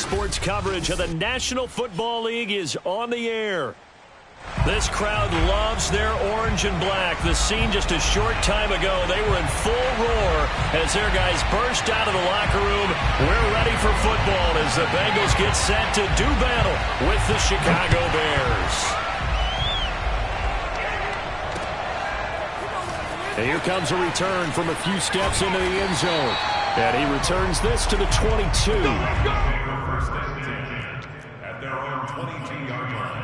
Sports coverage of the National Football League is on the air. This crowd loves their orange and black. The scene just a short time ago, they were in full roar as their guys burst out of the locker room. We're ready for football as the Bengals get set to do battle with the Chicago Bears. And here comes a return from a few steps into the end zone. And he returns this to the 22. First and 10 at their own 22-yard line.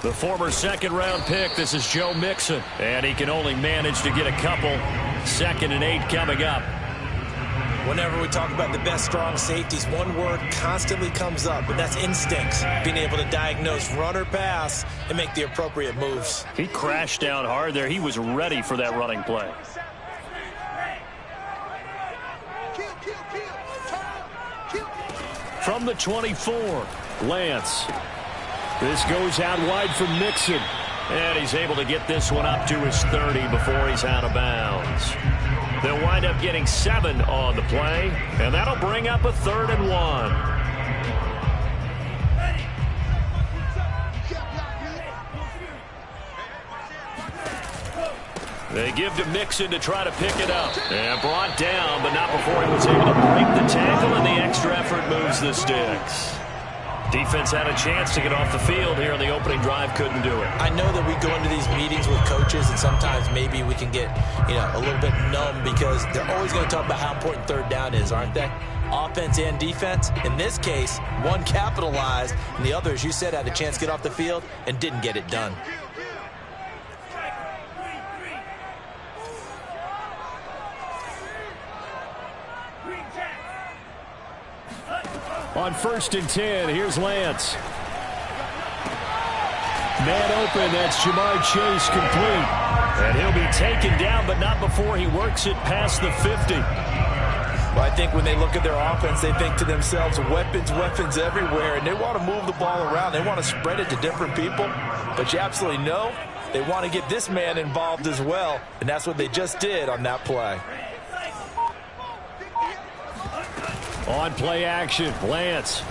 The former second-round pick, this is Joe Mixon, and he can only manage to get a couple. 2nd and 8 coming up. Whenever we talk about the best strong safeties, one word constantly comes up, and that's instincts. Being able to diagnose run or pass and make the appropriate moves. He crashed down hard there. He was ready for that running play. From the 24, Lance. This goes out wide for Mixon. And he's able to get this one up to his 30 before he's out of bounds. They'll wind up getting 7 on the play. And that'll bring up a 3rd and 1. They give to Mixon to try to pick it up. And brought down, but not before he was able to break the tackle. And the extra effort moves the sticks. Defense had a chance to get off the field here in the opening drive, couldn't do it. I know that we go into these meetings with coaches, and sometimes maybe we can get, a little bit numb because they're always going to talk about how important 3rd down is, aren't they? Offense and defense. In this case, one capitalized, and the other, as you said, had a chance to get off the field and didn't get it done. On 1st and 10, here's Lance. Man open, that's Jamar Chase complete. And he'll be taken down, but not before he works it past the 50. Well, I think when they look at their offense, they think to themselves, weapons everywhere, and they want to move the ball around. They want to spread it to different people. But you absolutely know they want to get this man involved as well, and that's what they just did on that play. On play action, Lance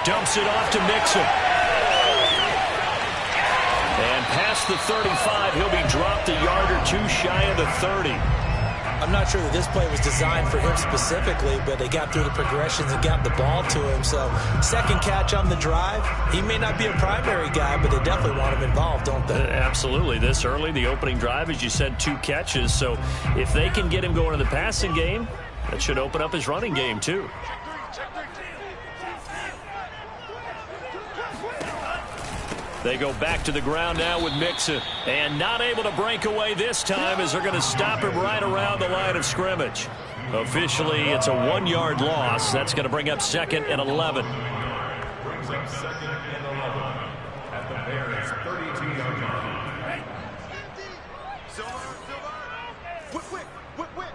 dumps it off to Mixon. And past the 35, he'll be dropped a yard or 2 shy of the 30. I'm not sure that this play was designed for him specifically, but they got through the progressions and got the ball to him. So, 2nd catch on the drive. He may not be a primary guy, but they definitely want him involved, don't they? Absolutely. This early, the opening drive, as you said, 2 catches. So, if they can get him going in the passing game, that should open up his running game, too. They go back to the ground now with Mixon. And not able to break away this time as they're going to stop him right around the line of scrimmage. Officially, it's a 1-yard loss. That's going to bring up 2nd and 11. Brings up 2nd and 11 at the Bears' 32-yard line. Whip.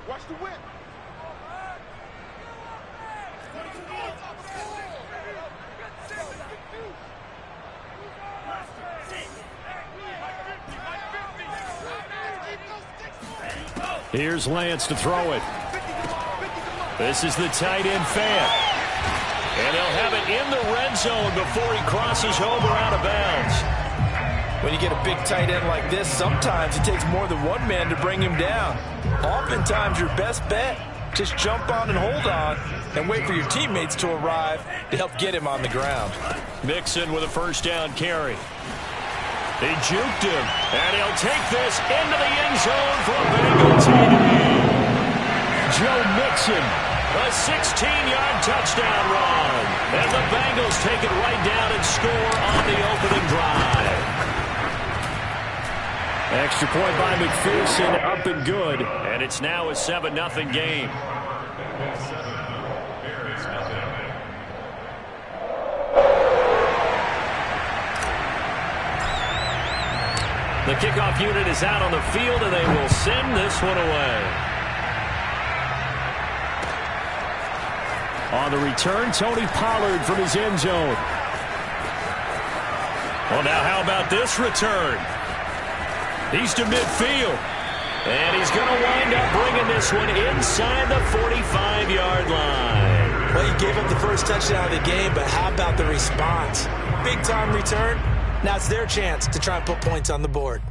Watch the whip. Here's Lance to throw it. This is the tight end fan. And he'll have it in the red zone before he crosses home or out of bounds. When you get a big tight end like this, sometimes it takes more than one man to bring him down. Oftentimes, your best bet, just jump on and hold on and wait for your teammates to arrive to help get him on the ground. Mixon with a 1st down carry. They juked him, and he'll take this into the end zone for a Bengals TD. Joe Mixon, a 16-yard touchdown run. And the Bengals take it right down and score on the opening drive. Extra point by McPherson, up and good. And it's now a 7-0 game. The kickoff unit is out on the field, and they will send this one away. On the return, Tony Pollard from his end zone. Well, now how about this return? He's to midfield. And he's going to wind up bringing this one inside the 45-yard line. Well, he gave up the first touchdown of the game, but how about the response? Big-time return. Now it's their chance to try and put points on the board.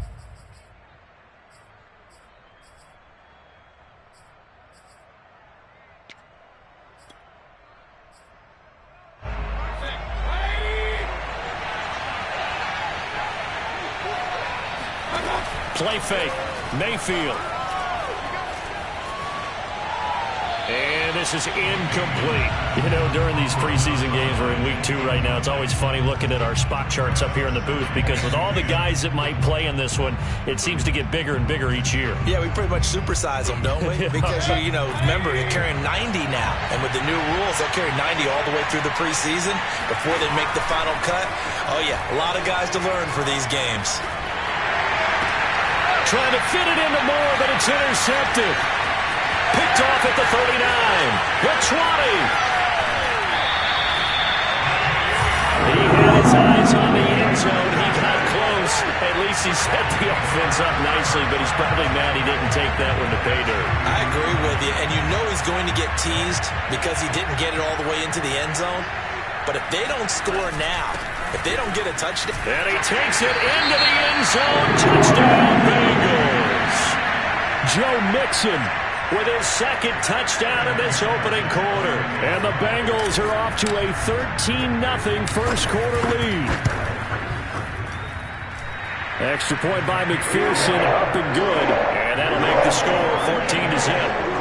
Play fake. Mayfield. And this is incomplete. You know, during these preseason games, we're in week 2 right now. It's always funny looking at our spot charts up here in the booth because with all the guys that might play in this one, it seems to get bigger and bigger each year. Yeah, we pretty much supersize them, don't we? Because, you know, remember, you're carrying 90 now. And with the new rules, they'll carry 90 all the way through the preseason before they make the final cut. Oh, yeah, a lot of guys to learn for these games. Trying to fit it into Moore, but it's intercepted. Picked off at the 39. The 20. He had his eyes on the end zone. He got close. At least he set the offense up nicely, but he's probably mad he didn't take that one to pay dirt. I agree with you, and you know he's going to get teased because he didn't get it all the way into the end zone. But if they don't score now, if they don't get a touchdown. And he takes it into the end zone. Touchdown, Bengals. Joe Mixon with his second touchdown in this opening quarter. And the Bengals are off to a 13-0 first quarter lead. Extra point by McPherson, up and good. And that'll make the score 14-0.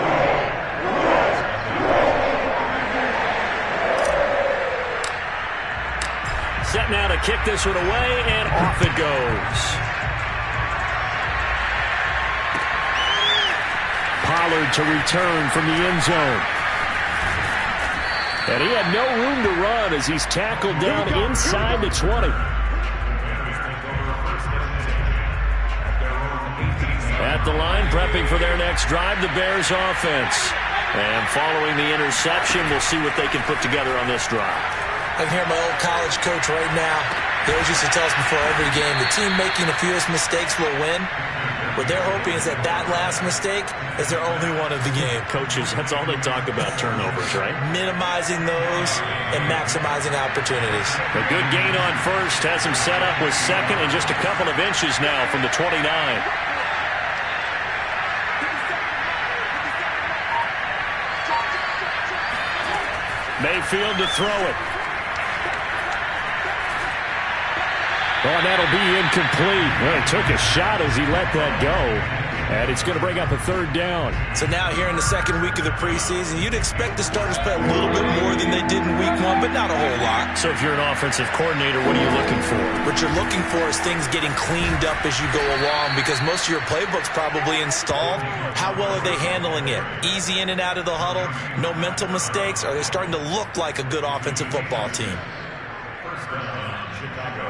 Set now to kick this one away, and off it goes. Pollard to return from the end zone. And he had no room to run as he's tackled down inside the 20. At the line, prepping for their next drive, the Bears offense. And following the interception, we'll see what they can put together on this drive. I can hear my old college coach right now. They always used to tell us before every game, the team making the fewest mistakes will win. What they're hoping is that that last mistake is their only one of the game. Coaches, that's all they talk about, turnovers, right? Minimizing those and maximizing opportunities. A good gain on first has him set up with second and just a couple of inches now from the 29. Mayfield to throw it. Oh, and that'll be incomplete. Well, he took a shot as he let that go. And it's going to bring up a third down. So now here in the second week of the preseason, you'd expect the starters play a little bit more than they did in week 1, but not a whole lot. So if you're an offensive coordinator, what are you looking for? What you're looking for is things getting cleaned up as you go along because most of your playbook's probably installed. How well are they handling it? Easy in and out of the huddle? No mental mistakes? Are they starting to look like a good offensive football team? First down, Chicago.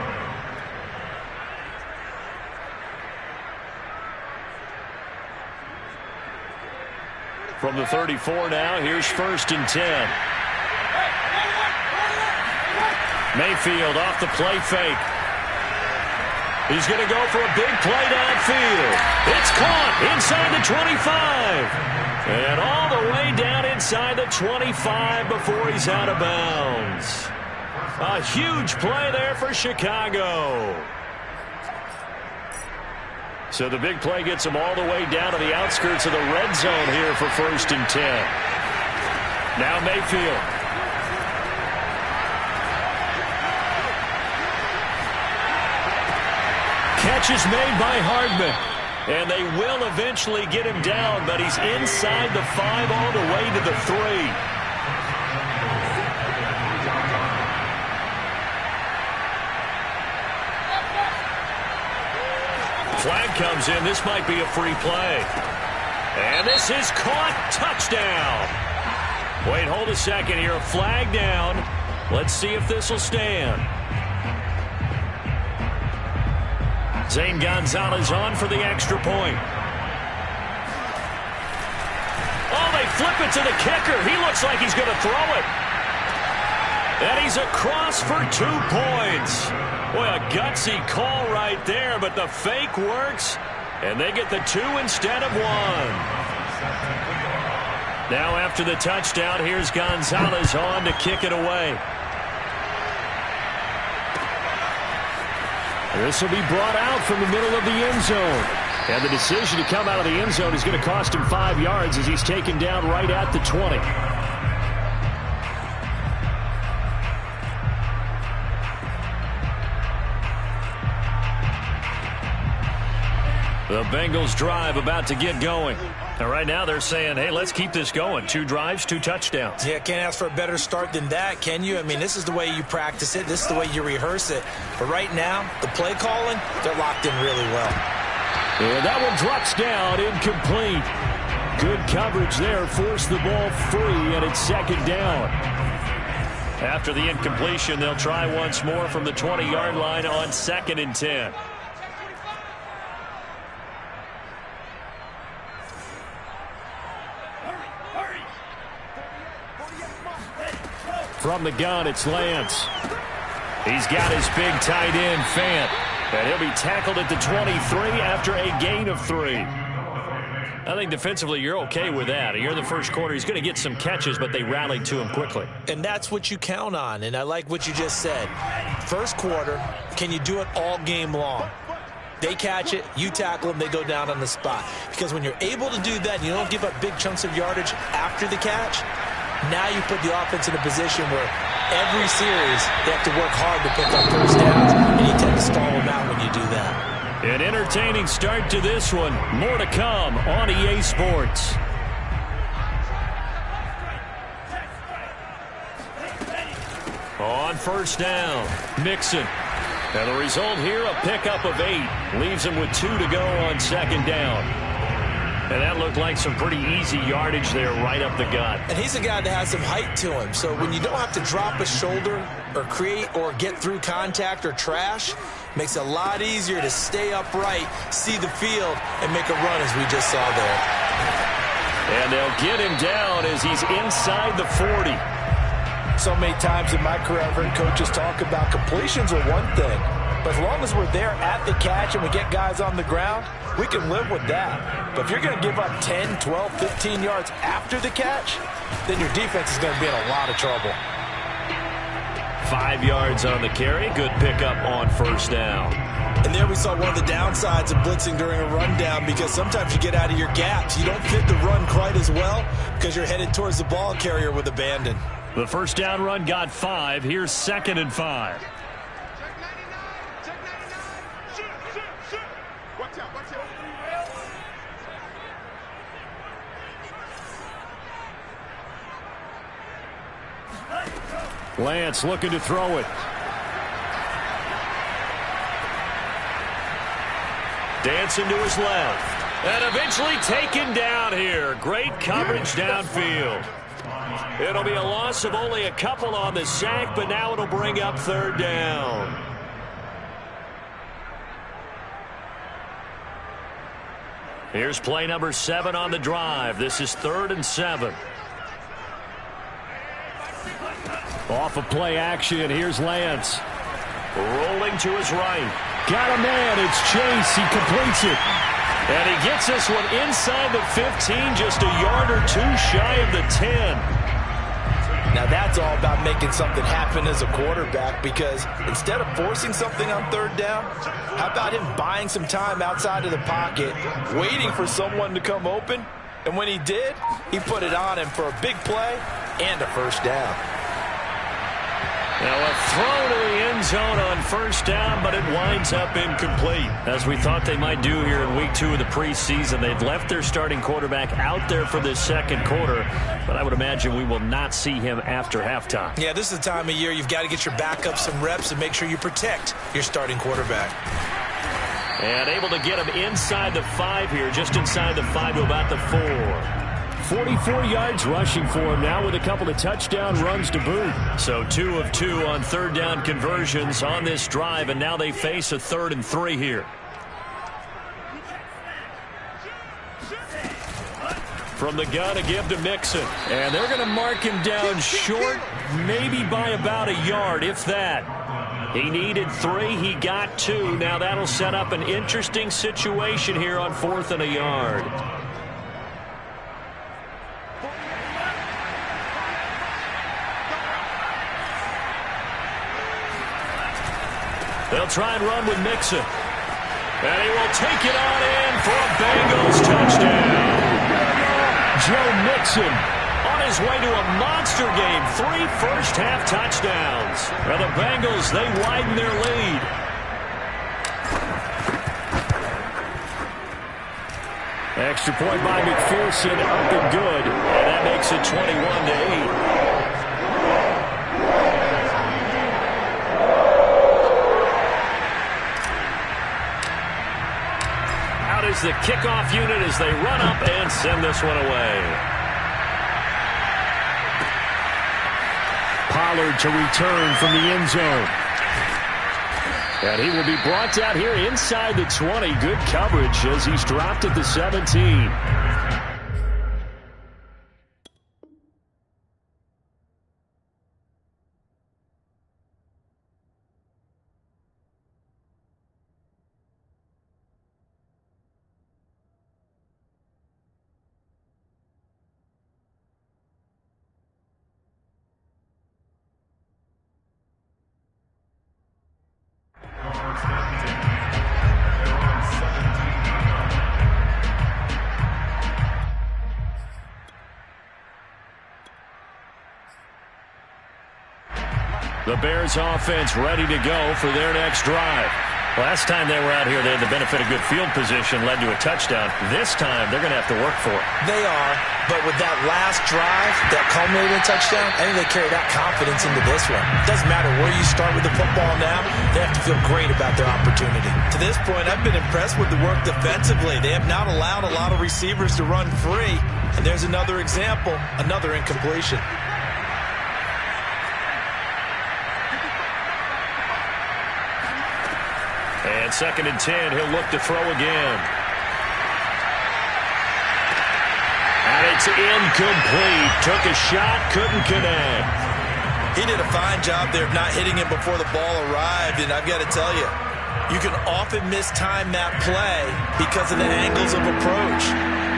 From the 34 now, here's 1st and 10. Mayfield off the play fake. He's going to go for a big play downfield. It's caught inside the 25. And all the way down inside the 25 before he's out of bounds. A huge play there for Chicago. So the big play gets him all the way down to the outskirts of the red zone here for 1st and 10. Now Mayfield. Catch is made by Hardman. And they will eventually get him down, but he's inside the 5 all the way to the 3. flag comes in. This might be a free play. And this is caught. Touchdown. Wait, hold a second here. A flag down. Let's see if this will stand. Zane Gonzalez on for the extra point. Oh, they flip it to the kicker. He looks like he's going to throw it. And he's across for 2 points. Boy, a gutsy call right there, but the fake works, and they get the 2 instead of 1. Now after the touchdown, here's Gonzalez on to kick it away. This will be brought out from the middle of the end zone. And the decision to come out of the end zone is going to cost him 5 yards as he's taken down right at the 20. The Bengals drive about to get going. And right now they're saying, hey, let's keep this going. 2 drives, 2 touchdowns. Yeah, can't ask for a better start than that, can you? I mean, this is the way you practice it. This is the way you rehearse it. But right now, the play calling, they're locked in really well. And that one drops down, incomplete. Good coverage there, forced the ball free, and it's 2nd down. After the incompletion, they'll try once more from the 20-yard line on 2nd and 10. From the gun, it's Lance. He's got his big tight end, Fant. And he'll be tackled at the 23 after a gain of 3. I think defensively you're okay with that. Here in the first quarter, he's going to get some catches, but they rallied to him quickly. And that's what you count on, and I like what you just said. First quarter, can you do it all game long? They catch it, you tackle them, they go down on the spot. Because when you're able to do that, you don't give up big chunks of yardage after the catch. Now you put the offense in a position where every series they have to work hard to pick up first downs, and you tend to stall them out when you do that. An entertaining start to this one. More to come on EA Sports. On first down, Mixon. And the result here, a pickup of 8. Leaves him with 2 to go on 2nd down. And that looked like some pretty easy yardage there right up the gut. And he's a guy that has some height to him. So when you don't have to drop a shoulder or create or get through contact or trash, makes it a lot easier to stay upright, see the field, and make a run as we just saw there. And they'll get him down as he's inside the 40. So many times in my career, I've heard coaches talk about completions are one thing. But as long as we're there at the catch and we get guys on the ground, we can live with that. But if you're going to give up 10, 12, 15 yards after the catch, then your defense is going to be in a lot of trouble. 5 yards on the carry. Good pickup on first down. And there we saw one of the downsides of blitzing during a rundown, because sometimes you get out of your gaps. You don't fit the run quite as well because you're headed towards the ball carrier with abandon. The first down run got 5. Here's 2nd and 5. Lance looking to throw it. Dancing to his left. And eventually taken down here. Great coverage downfield. It'll be a loss of only a couple on the sack, but now it'll bring up 3rd down. Here's play number 7 on the drive. This is 3rd and 7. Off of play action, here's Lance. Rolling to his right. Got a man, it's Chase, he completes it. And he gets this one inside the 15, just a yard or 2 shy of the 10. Now that's all about making something happen as a quarterback, because instead of forcing something on 3rd down, how about him buying some time outside of the pocket, waiting for someone to come open, and when he did, he put it on him for a big play and a first down. Now a throw to the end zone on first down, but it winds up incomplete. As we thought they might do here in week 2 of the preseason, they've left their starting quarterback out there for this 2nd quarter, but I would imagine we will not see him after halftime. Yeah, this is the time of year you've got to get your backup some reps and make sure you protect your starting quarterback. And able to get him inside the 5 here, just inside the 5 to about the 4. 44 yards rushing for him now with a couple of touchdown runs to boot. So 2 of 2 on third down conversions on this drive, and now they face a 3rd and 3 here. From the gun, a give to Mixon. And they're going to mark him down short, maybe by about a yard, if that. He needed 3. He got 2. Now that'll set up an interesting situation here on 4th and a yard. They'll try and run with Mixon. And he will take it on in for a Bengals touchdown. Joe Mixon on his way to a monster game. 3 first-half touchdowns. Well, the Bengals, they widen their lead. Extra point by McPherson, up and good. And that makes it 21-8. Is the kickoff unit as they run up and send this one away. Pollard to return from the end zone. And he will be brought out here inside the 20. Good coverage as he's dropped at the 17. The Bears offense ready to go for their next drive. Last time they were out here, they had the benefit of good field position, led to a touchdown. This time, they're going to have to work for it. They are, but with that last drive that culminated in a touchdown, I think they carry that confidence into this one. It doesn't matter where you start with the football now, they have to feel great about their opportunity. To this point, I've been impressed with the work defensively. They have not allowed a lot of receivers to run free. And there's another example, another incompletion. And 2nd and 10, he'll look to throw again. And it's incomplete. Took a shot, couldn't connect. He did a fine job there of not hitting it before the ball arrived, and I've got to tell you, you can often mistime that play because of the angles of approach.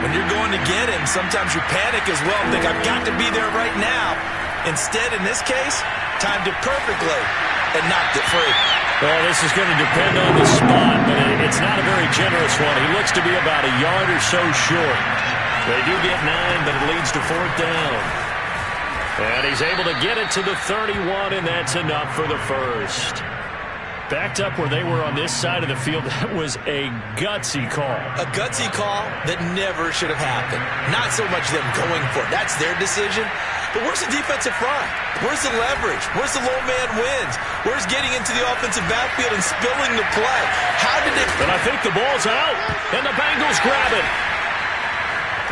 When you're going to get him, sometimes you panic as well and think, I've got to be there right now. Instead, in this case, timed it perfectly and knocked it free. Well, this is going to depend on the spot, but it's not a very generous one. He looks to be about a yard or so short. They do get 9, but it leads to 4th down. And he's able to get it to the 31, and that's enough for the first. Backed up where they were on this side of the field, that was a gutsy call. A gutsy call that never should have happened. Not so much them going for it. That's their decision. But where's the defensive front? Where's the leverage? Where's the low man wins? Where's getting into the offensive backfield and spilling the play? How did it... But I think the ball's out, and the Bengals grab it.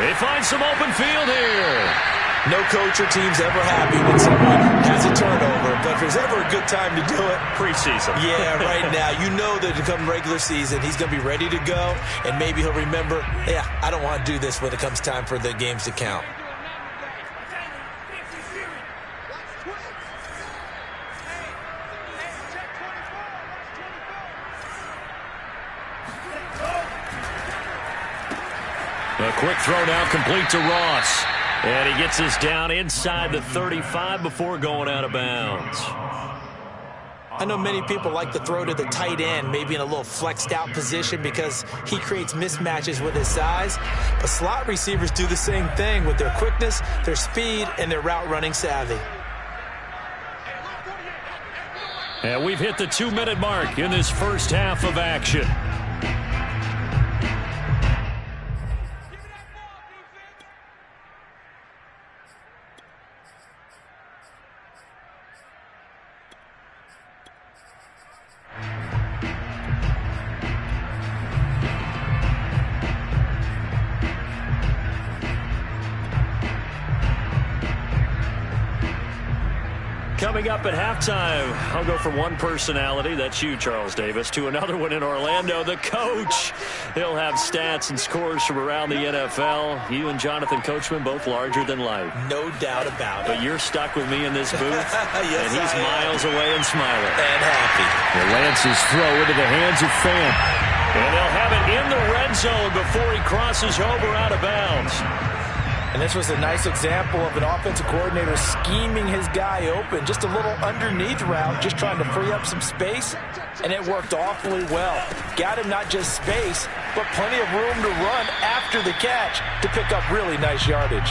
They find some open field here. No coach or team's ever happy when someone has a turnover, but if there's ever a good time to do it... Preseason. Yeah, right now. You know that to come regular season, he's going to be ready to go, and maybe he'll remember, yeah, I don't want to do this when it comes time for the games to count. A quick throw now complete to Ross. And he gets this down inside the 35 before going out of bounds. I know many people like to throw to the tight end, maybe in a little flexed out position because he creates mismatches with his size. But slot receivers do the same thing with their quickness, their speed, and their route running savvy. And we've hit the 2-minute mark in this first half of action. Coming up at halftime, I'll go from one personality, that's you, Charles Davis, to another one in Orlando, the coach. He'll have stats and scores from around the NFL. You and Jonathan Coachman both larger than life. No doubt about it. But you're stuck with me in this booth, yes, and he's miles away and smiling. And happy. The Lance's throw into the hands of Fant. And they'll have it in the red zone before he crosses over out of bounds. And this was a nice example of an offensive coordinator scheming his guy open. Just a little underneath route, just trying to free up some space, and it worked awfully well. Got him not just space, but plenty of room to run after the catch to pick up really nice yardage.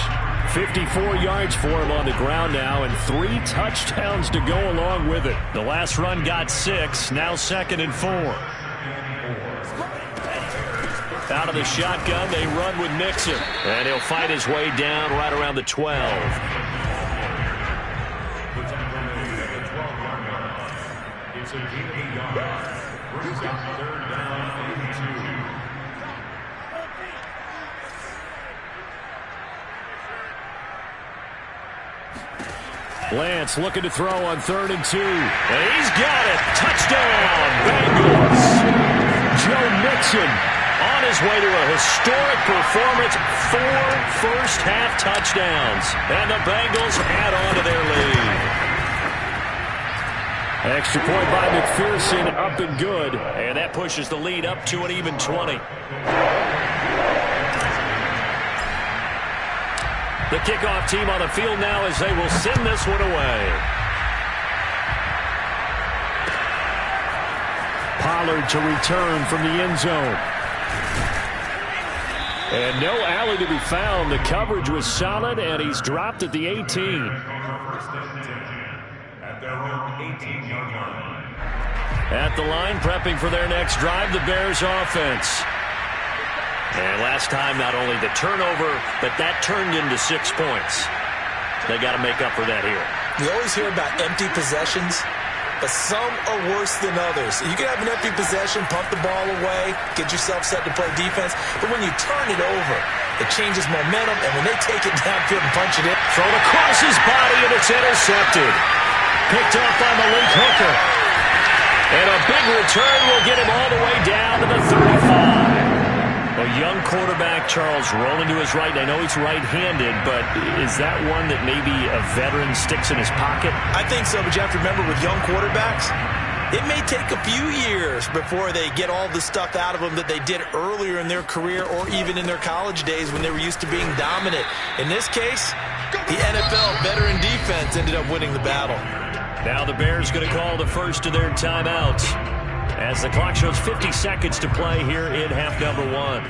54 yards for him on the ground now, and 3 touchdowns to go along with it. The last run got 6, now 2nd and 4. Out of the shotgun, they run with Mixon. And he'll fight his way down right around the 12. It's a gain of 8 yards. Brings up 3rd down, 82. Lance looking to throw on 3rd and 2. And he's got it. Touchdown, Bengals. Joe Mixon on his way to a historic performance, 4 first-half touchdowns. And the Bengals add on to their lead. Extra point by McPherson, up and good. And that pushes the lead up to an even 20. The kickoff team on the field now as they will send this one away. Pollard to return from the end zone. And no alley to be found. The coverage was solid, and he's dropped at the 18. At their own 18-yard line. At the line, prepping for their next drive, the Bears offense. And last time, not only the turnover, but that turned into 6 points. They got to make up for that here. We always hear about empty possessions, but some are worse than others. You can have an empty possession, pump the ball away, get yourself set to play defense, but when you turn it over, it changes momentum, and when they take it downfield and punch it in. Thrown across his body, and it's intercepted. Picked up by Malik Hooker. And a big return will get him all the way down to the 35. A young quarterback, Charles, rolling to his right. I know he's right-handed, but is that one that maybe a veteran sticks in his pocket? I think so, but you have to remember with young quarterbacks, it may take a few years before they get all the stuff out of them that they did earlier in their career or even in their college days when they were used to being dominant. In this case, the NFL veteran defense ended up winning the battle. Now the Bears going to call the first of their timeouts as the clock shows 50 seconds to play here in half number 1.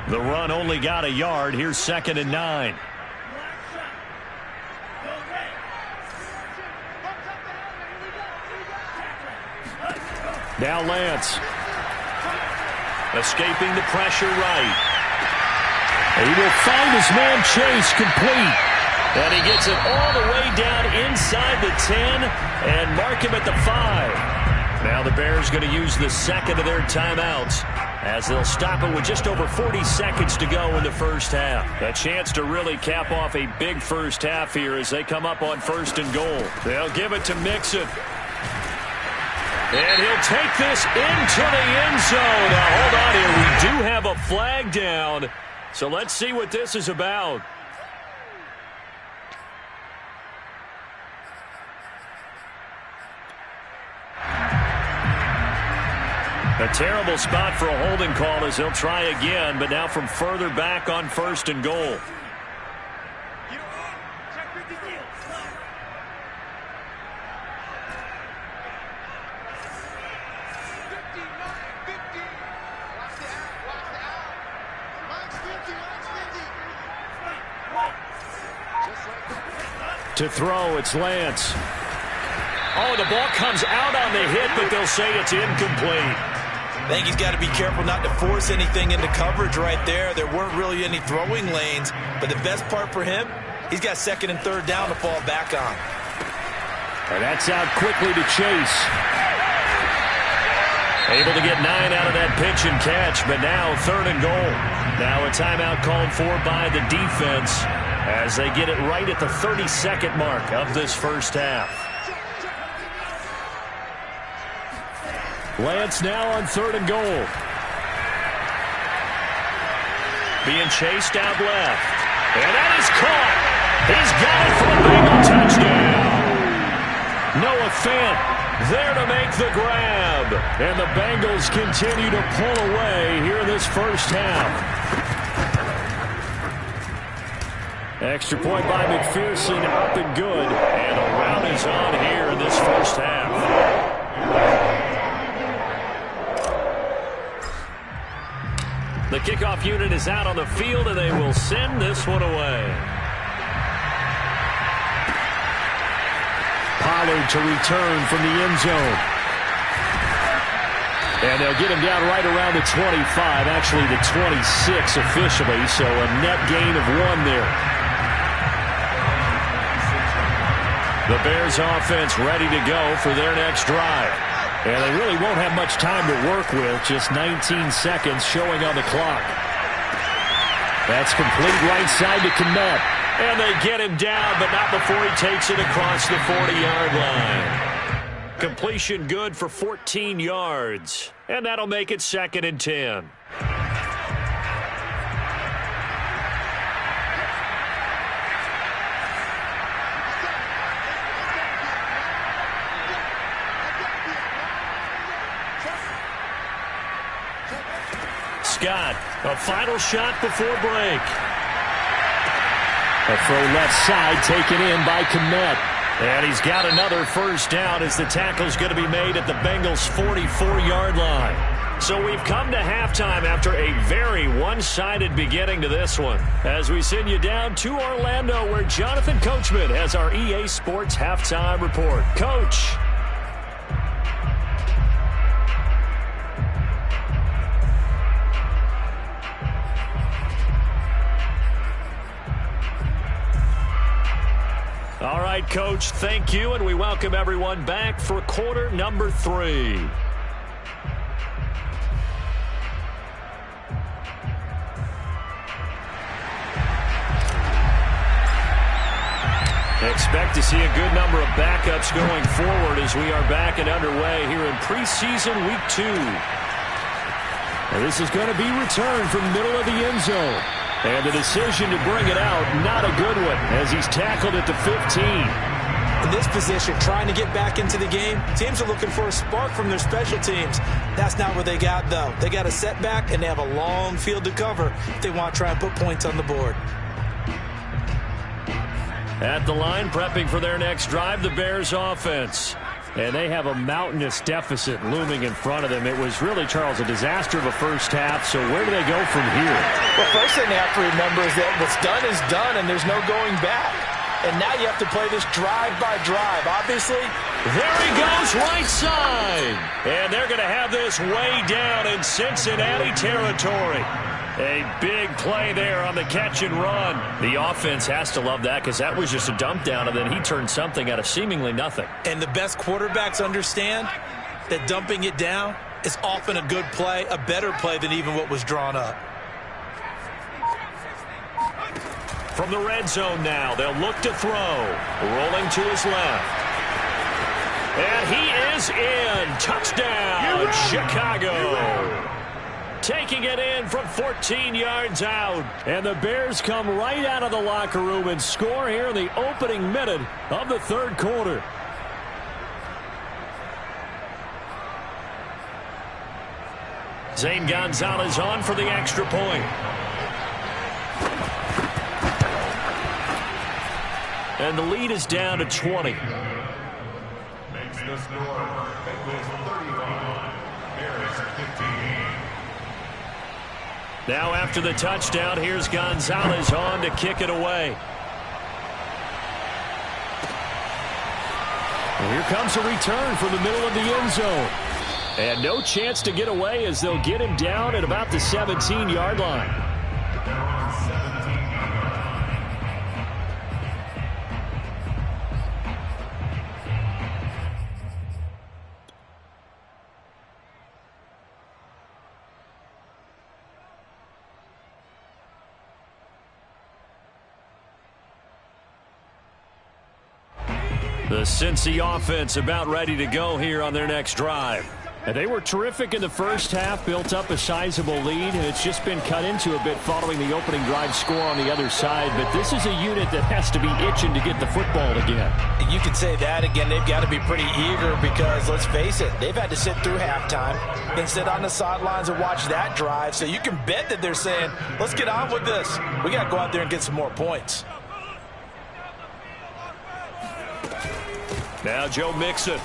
The run only got a yard. Here's 2nd and 9. Now Lance. Escaping the pressure right. He will find his man Chase complete. And he gets it all the way down inside the 10 and mark him at the 5. Now the Bears going to use the second of their timeouts as they'll stop it with just over 40 seconds to go in the first half. A chance to really cap off a big first half here as they come up on 1st and goal. They'll give it to Mixon. And he'll take this into the end zone. Now hold on here. We do have a flag down. So let's see what this is about. A terrible spot for a holding call as they'll try again, but now from further back on 1st and goal. To throw, it's Lance. Oh, the ball comes out on the hit, but they'll say it's incomplete. I think he's got to be careful not to force anything into coverage right there. There weren't really any throwing lanes, but the best part for him, he's got 2nd and 3rd down to fall back on. And that's out quickly to Chase. Able to get 9 out of that pitch and catch, but now 3rd and goal. Now a timeout called for by the defense as they get it right at the 32nd mark of this first half. Lance now on 3rd and goal. Being chased out left. And that is caught. He's got it for a Bengal touchdown. Noah Fant there to make the grab. And the Bengals continue to pull away here in this first half. Extra point by McPherson, up and good. And a rout is on here in this first half. The kickoff unit is out on the field, and they will send this one away. Pollard to return from the end zone. And they'll get him down right around the 25, actually the 26 officially, so a net gain of 1 there. The Bears offense ready to go for their next drive. And they really won't have much time to work with, just 19 seconds showing on the clock. That's complete right side to Kmet. And they get him down, but not before he takes it across the 40-yard line. Completion good for 14 yards. And that'll make it 2nd and 10. Scott, a final shot before break. A throw left side taken in by Kmet. And he's got another first down as the tackle's going to be made at the Bengals' 44-yard line. So we've come to halftime after a very one-sided beginning to this one. As we send you down to Orlando, where Jonathan Coachman has our EA Sports halftime report. Coach. All right, Coach, thank you, and we welcome everyone back for quarter number 3. Expect to see a good number of backups going forward as we are back and underway here in preseason week 2. And this is going to be returned from the middle of the end zone. And the decision to bring it out, not a good one, as he's tackled at the 15. In this position, trying to get back into the game, teams are looking for a spark from their special teams. That's not what they got, though. They got a setback, and they have a long field to cover if they want to try and put points on the board. At the line, prepping for their next drive, the Bears offense. And they have a mountainous deficit looming in front of them. It was really, Charles, a disaster of a first half. So where do they go from here? Well, first thing they have to remember is that what's done is done, and there's no going back. And now you have to play this drive by drive. Obviously, there he goes, right side. And they're going to have this way down in Cincinnati territory. A big play there on the catch and run. The offense has to love that because that was just a dump down, and then he turned something out of seemingly nothing. And the best quarterbacks understand that dumping it down is often a good play, a better play than even what was drawn up. From the red zone now, they'll look to throw. Rolling to his left. And he is in. Touchdown, Chicago. Taking it in from 14 yards out. And the Bears come right out of the locker room and score here in the opening minute of the third quarter. Zane Gonzalez on for the extra point. And the lead is down to 20. Makes the score Bengals 35, Bears 15. Now after the touchdown, here's Gonzalez on to kick it away. And here comes a return from the middle of the end zone. And no chance to get away as they'll get him down at about the 17-yard line. The Cincy offense about ready to go here on their next drive. And they were terrific in the first half, built up a sizable lead, and it's just been cut into a bit following the opening drive score on the other side. But this is a unit that has to be itching to get the football again. You can say that again. They've got to be pretty eager because, let's face it, they've had to sit through halftime, then sit on the sidelines and watch that drive. So you can bet that they're saying, let's get on with this. We got to go out there and get some more points. Now Joe Mixon.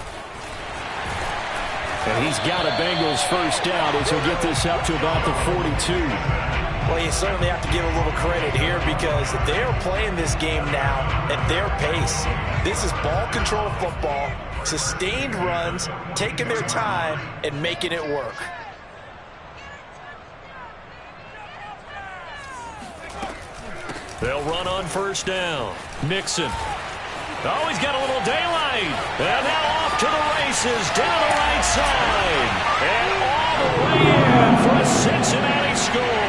And he's got a Bengals first down as he'll get this up to about the 42. Well, you certainly have to give a little credit here because they're playing this game now at their pace. This is ball control football, sustained runs, taking their time and making it work. They'll run on first down. Mixon. Oh, he's got a little daylight. And now off to the races, down the right side. And all the way in for a Cincinnati score.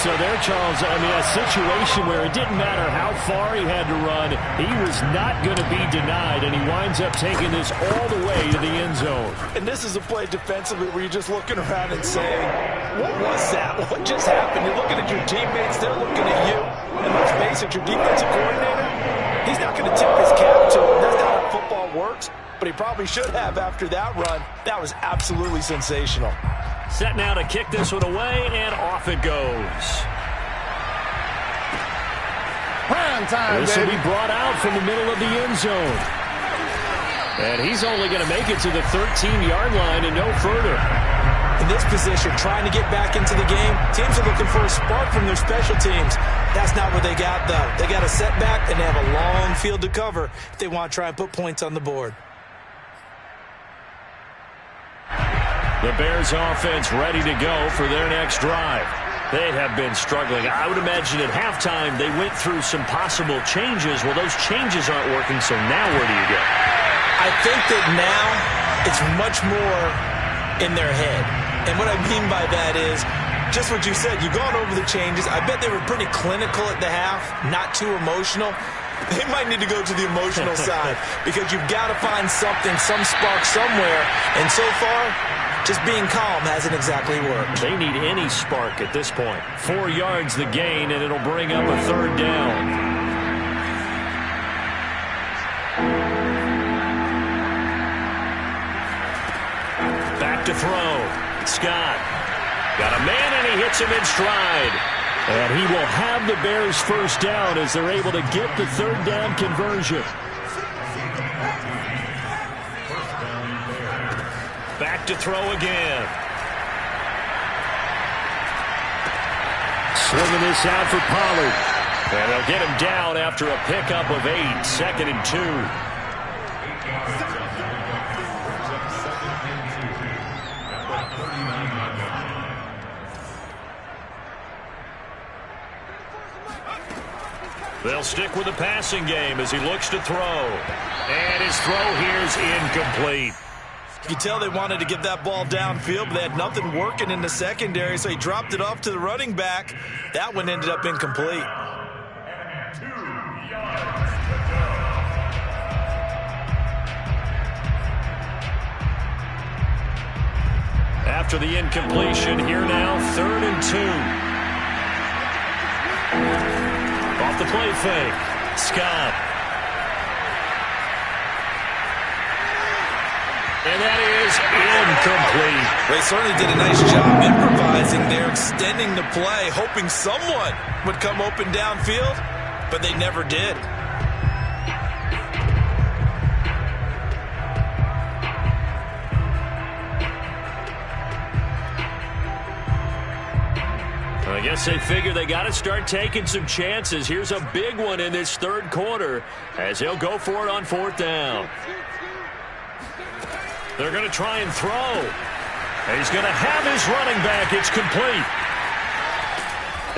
So there, Charles, I mean, a situation where it didn't matter how far he had to run, he was not going to be denied, and he winds up taking this all the way to the end zone. And this is a play defensively where you're just looking around and saying, what was that? What just happened? You're looking at your teammates, they're looking at you. And let's face it, your defensive coordinator, he's not going to tip his cap to him. That's not how football works, but he probably should have after that run. That was absolutely sensational. Set now to kick this one away, and off it goes. Prime time, This will baby. be brought out from the middle of the end zone. And he's only going to make it to the 13-yard line and no further. In this position, trying to get back into the game, teams are looking for a spark from their special teams. That's not what they got, though. They got a setback, and they have a long field to cover if they want to try and put points on the board. The Bears offense ready to go for their next drive. They have been struggling. I would imagine at halftime they went through some possible changes. Well, those changes aren't working, so now where do you go? I think that now it's much more in their head. And what I mean by that is just what you said. You've gone over the changes. I bet they were pretty clinical at the half, not too emotional. They might need to go to the emotional side because you've got to find something, some spark somewhere. And so far, just being calm hasn't exactly worked. They need any spark at this point. 4 yards the gain, and it'll bring up a third down. Back to throw. Scott. Got a man, and he hits him in stride. And he will have the Bears first down as they're able to get the third down conversion. Back to throw again. Swinging this out for Pollard. And they'll get him down after a pickup of 8. 2nd and 2. They'll stick with the passing game as he looks to throw. And his throw here is incomplete. You could tell they wanted to get that ball downfield, but they had nothing working in the secondary, so he dropped it off to the running back. That one ended up incomplete. After the incompletion, here now, 3rd and 2. Off the play fake. Scott. And that is incomplete. They certainly did a nice job improvising there, extending the play, hoping someone would come open downfield, but they never did. I guess they figure they got to start taking some chances. Here's a big one in this third quarter as he'll go for it on 4th down. They're going to try and throw. And he's going to have his running back. It's complete.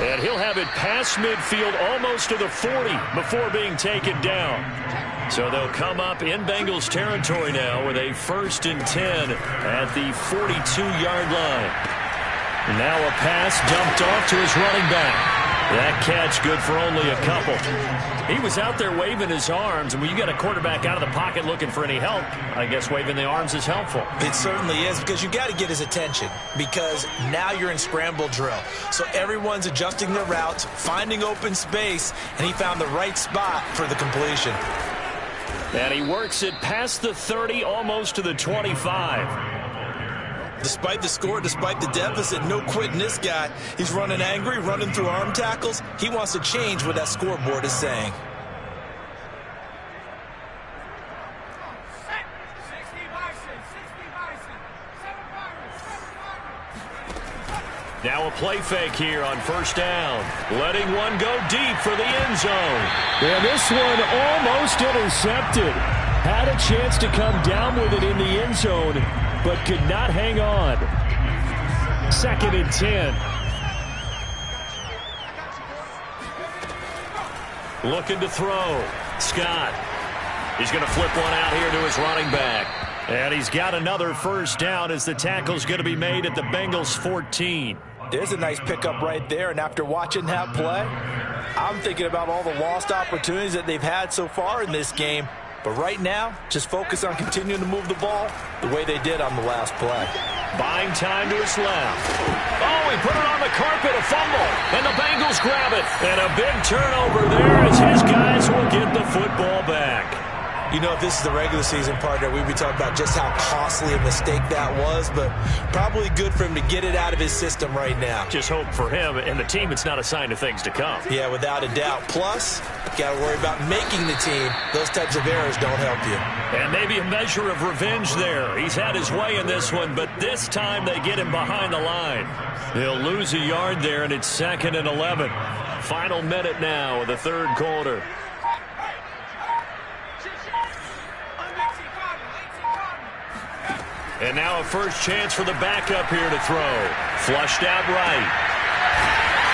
And he'll have it past midfield almost to the 40 before being taken down. So they'll come up in Bengals territory now with a 1st and 10 at the 42-yard line. And now a pass dumped off to his running back. That catch good for only a couple. He was out there waving his arms, and when you got a quarterback out of the pocket looking for any help, I guess waving the arms is helpful. It certainly is, because you got to get his attention, because now you're in scramble drill. So everyone's adjusting their routes, finding open space, and he found the right spot for the completion. And he works it past the 30, almost to the 25. Despite the score, despite the deficit, no quitting this guy. He's running angry, running through arm tackles. He wants to change what that scoreboard is saying. Now a play fake here on first down. Letting one go deep for the end zone. And this one almost intercepted. Had a chance to come down with it in the end zone, but could not hang on. 2nd and 10. Looking to throw. Scott. He's going to flip one out here to his running back. And he's got another first down as the tackle's going to be made at the Bengals 14. There's a nice pickup right there, and after watching that play, I'm thinking about all the lost opportunities that they've had so far in this game. But right now, just focus on continuing to move the ball the way they did on the last play. Buying time to his left. Oh, he put it on the carpet, a fumble, and the Bengals grab it. And a big turnover there as his guys will get the football back. You know, if this is the regular season, partner, we'd be talking about just how costly a mistake that was, but probably good for him to get it out of his system right now. Just hope for him and the team it's not a sign of things to come. Yeah, without a doubt. Plus, got to worry about making the team. Those types of errors don't help you. And maybe a measure of revenge there. He's had his way in this one, but this time they get him behind the line. He'll lose a yard there, and it's 2nd and 11. Final minute now of the third quarter. And now a first chance for the backup here to throw. Flushed out right.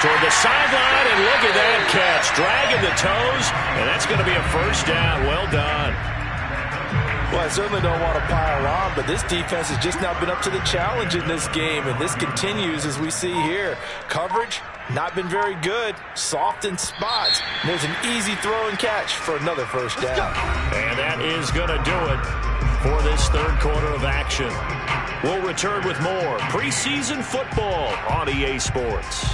Toward the sideline, and look at that catch. Dragging the toes, and that's going to be a first down. Well done. Well, I certainly don't want to pile on, but this defense has just not been up to the challenge in this game, and this continues as we see here. Coverage, not been very good. Soft in spots. And there's an easy throw and catch for another first down. And that is going to do it for this third quarter of action. We'll return with more preseason football on EA Sports.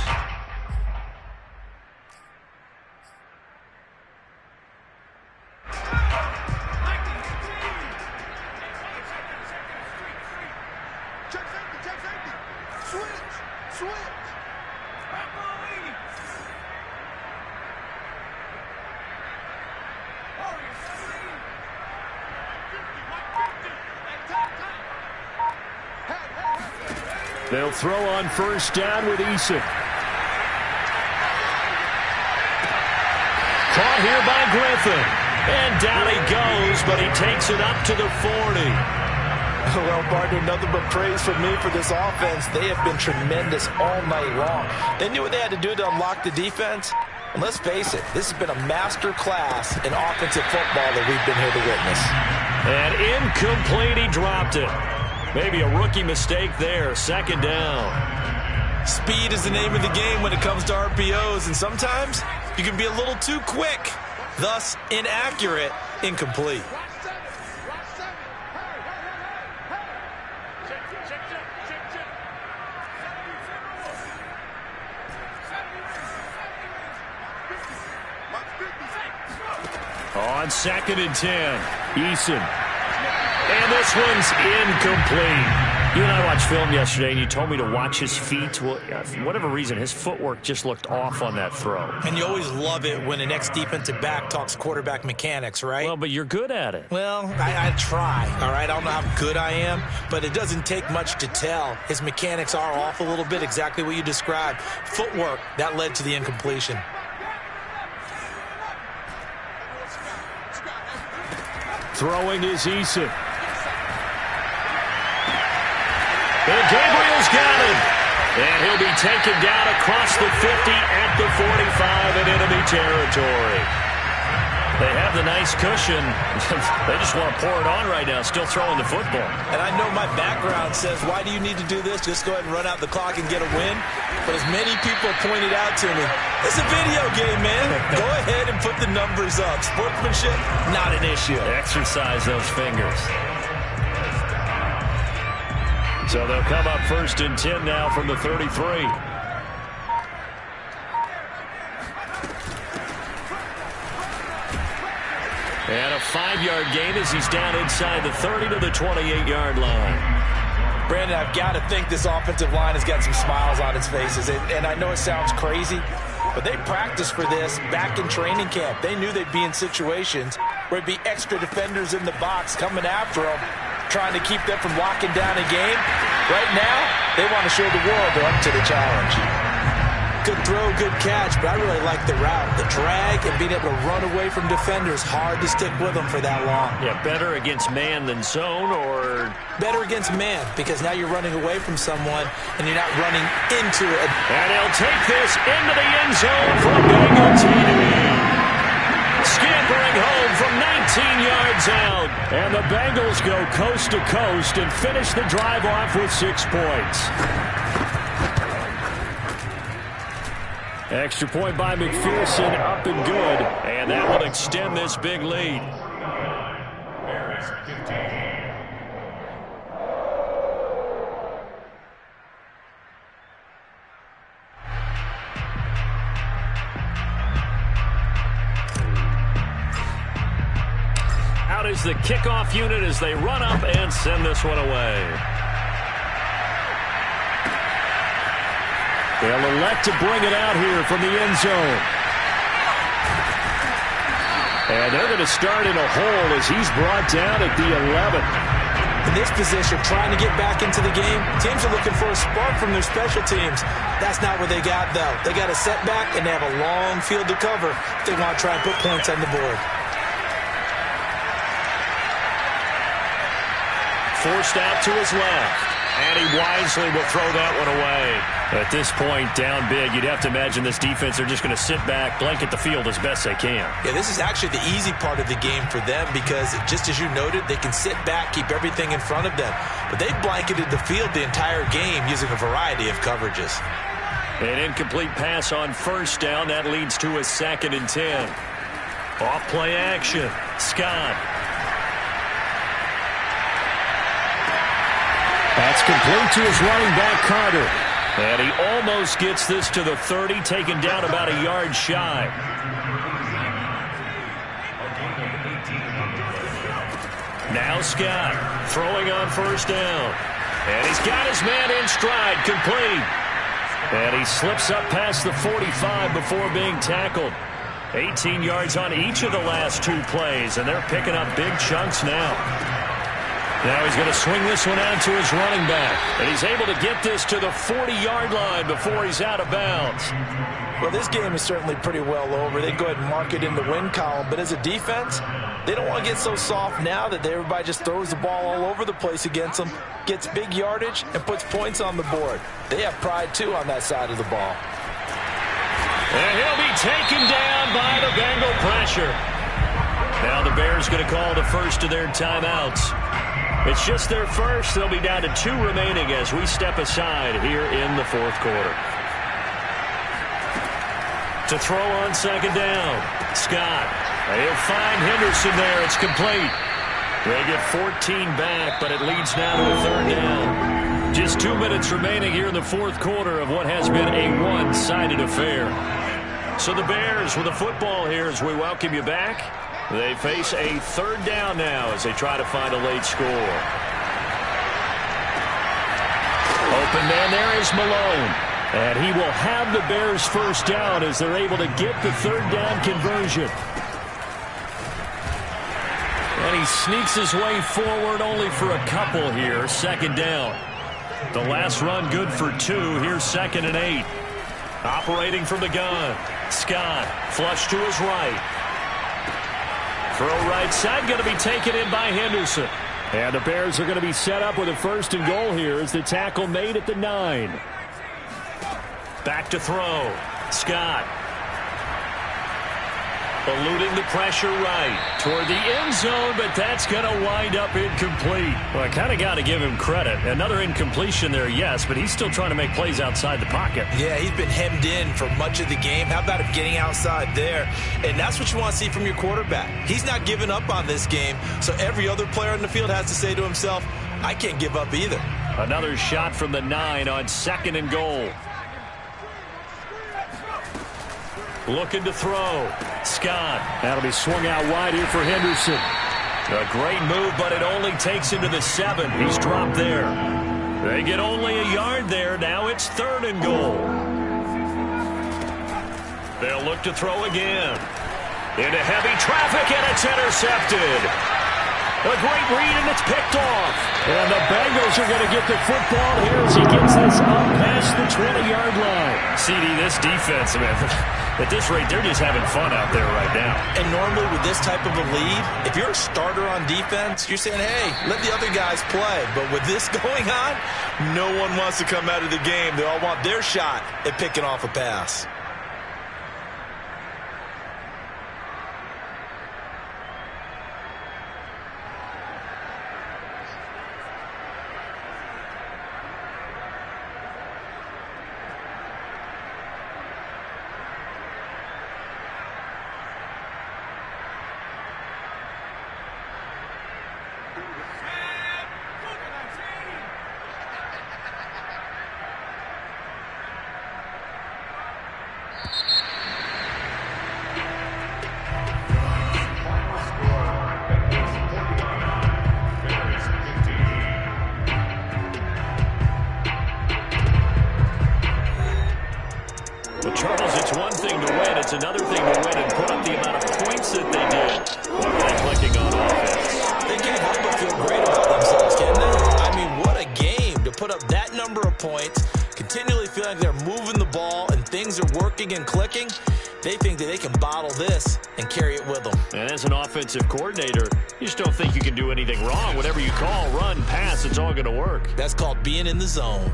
They'll throw on first down with Eason. Caught here by Griffin. And down he goes, but he takes it up to the 40. Well, partner, nothing but praise from me for this offense. They have been tremendous all night long. They knew what they had to do to unlock the defense. And let's face it, this has been a master class in offensive football that we've been here to witness. And incomplete, he dropped it. Maybe a rookie mistake there. 2nd down. Speed is the name of the game when it comes to RPOs, and sometimes you can be a little too quick, thus inaccurate, incomplete. On 2nd and 10, Eason. And this one's incomplete. You and I watched film yesterday, and you told me to watch his feet. Well, for whatever reason, his footwork just looked off on that throw. And you always love it when an ex-defensive back talks quarterback mechanics, right? Well, but you're good at it. Well, I try, all right? I don't know how good I am, but it doesn't take much to tell. His mechanics are off a little bit, exactly what you described. Footwork, that led to the incompletion. Throwing is Eason. And Gabriel's got him. And he'll be taken down across the 50 at the 45 in enemy territory. They have the nice cushion. They just want to pour it on right now, still throwing the football. And I know my background says, why do you need to do this? Just go ahead and run out the clock and get a win. But as many people pointed out to me, it's a video game, man. Go ahead and put the numbers up. Sportsmanship, not an issue. Exercise those fingers. So they'll come up 1st and 10 now from the 33. And a 5-yard gain as he's down inside the 30 to the 28-yard line. Brandon, I've got to think this offensive line has got some smiles on its faces. And I know it sounds crazy, but they practiced for this back in training camp. They knew they'd be in situations where it'd be extra defenders in the box coming after them, trying to keep them from locking down a game. Right now, they want to show the world they're up to the challenge. Good throw, good catch, but I really like the route. The drag and being able to run away from defenders, hard to stick with them for that long. Yeah, better against man than zone, or? Better against man, because now you're running away from someone and you're not running into it. And he'll take this into the end zone for a Bengal TD. Scampering home from 19 yards out. And the Bengals go coast to coast and finish the drive off with 6 points. Extra point by McPherson, up and good. And that will extend this big lead. Bears 15. Out is the kickoff unit as they run up and send this one away. They'll elect to bring it out here from the end zone. And they're going to start in a hole as he's brought down at the 11. In this position, trying to get back into the game, teams are looking for a spark from their special teams. That's not what they got, though. They got a setback, and they have a long field to cover if they want to try and put points on the board. Forced out to his left. And he wisely will throw that one away. At this point, down big, you'd have to imagine this defense are just going to sit back, blanket the field as best they can. Yeah, this is actually the easy part of the game for them because, just as you noted, they can sit back, keep everything in front of them. But they blanketed the field the entire game using a variety of coverages. An incomplete pass on 1st down. That leads to a 2nd and 10. Off play action. Scott. That's complete to his running back, Carter. And he almost gets this to the 30, taken down about a yard shy. Now Scott throwing on 1st down. And he's got his man in stride, complete. And he slips up past the 45 before being tackled. 18 yards on each of the last 2 plays, and they're picking up big chunks now. Now he's going to swing this one out to his running back. And he's able to get this to the 40-yard line before he's out of bounds. Well, this game is certainly pretty well over. They go ahead and mark it in the win column. But as a defense, they don't want to get so soft now that everybody just throws the ball all over the place against them, gets big yardage, and puts points on the board. They have pride, too, on that side of the ball. And he'll be taken down by the Bengal pressure. Now the Bears going to call the first of their timeouts. It's just their first. They'll be down to 2 remaining as we step aside here in the 4th quarter. To throw on 2nd down. Scott. He'll find Henderson there. It's complete. They get 14 back, but it leads now to a 3rd down. Just 2 minutes remaining here in the 4th quarter of what has been a one-sided affair. So the Bears with the football here as we welcome you back. They face a 3rd down now as they try to find a late score. Open man there is Malone. And he will have the Bears 1st down as they're able to get the 3rd down conversion. And he sneaks his way forward only for a couple here. 2nd down. The last run good for 2. Here's 2nd and 8. Operating from the gun. Scott flush to his right. Throw right side, going to be taken in by Henderson. And the Bears are going to be set up with a 1st and goal here as the tackle made at the 9. Back to throw. Scott. Eluding the pressure right toward the end zone, but that's going to wind up incomplete. Well, I kind of got to give him credit. Another incompletion there, yes, but he's still trying to make plays outside the pocket. Yeah, he's been hemmed in for much of the game. How about him getting outside there? And that's what you want to see from your quarterback. He's not giving up on this game, so every other player in the field has to say to himself, I can't give up either. Another shot from the 9 on 2nd and goal. Looking to throw. Scott. That'll be swung out wide here for Henderson. A great move, but it only takes him to the 7. He's dropped there. They get only a yard there. Now it's 3rd and goal. They'll look to throw again. Into heavy traffic, and it's intercepted. A great read, and it's picked off. And the Bengals are going to get the football here as he gets this up past the 20-yard line. CD, this defense, man, at this rate, they're just having fun out there right now. And normally with this type of a lead, if you're a starter on defense, you're saying, hey, let the other guys play. But with this going on, no one wants to come out of the game. They all want their shot at picking off a pass. Well, Charles, it's one thing to win. It's another thing to win and put up the amount of points that they did. What are they clicking on offense? They can't help but feel great about themselves, can they? I mean, what a game to put up that number of points, continually feeling like they're moving the ball and things are working and clicking. They think that they can bottle this and carry it with them. And as an offensive coordinator, you just don't think you can do anything wrong. Whatever you call, run, pass, it's all going to work. That's called being in the zone.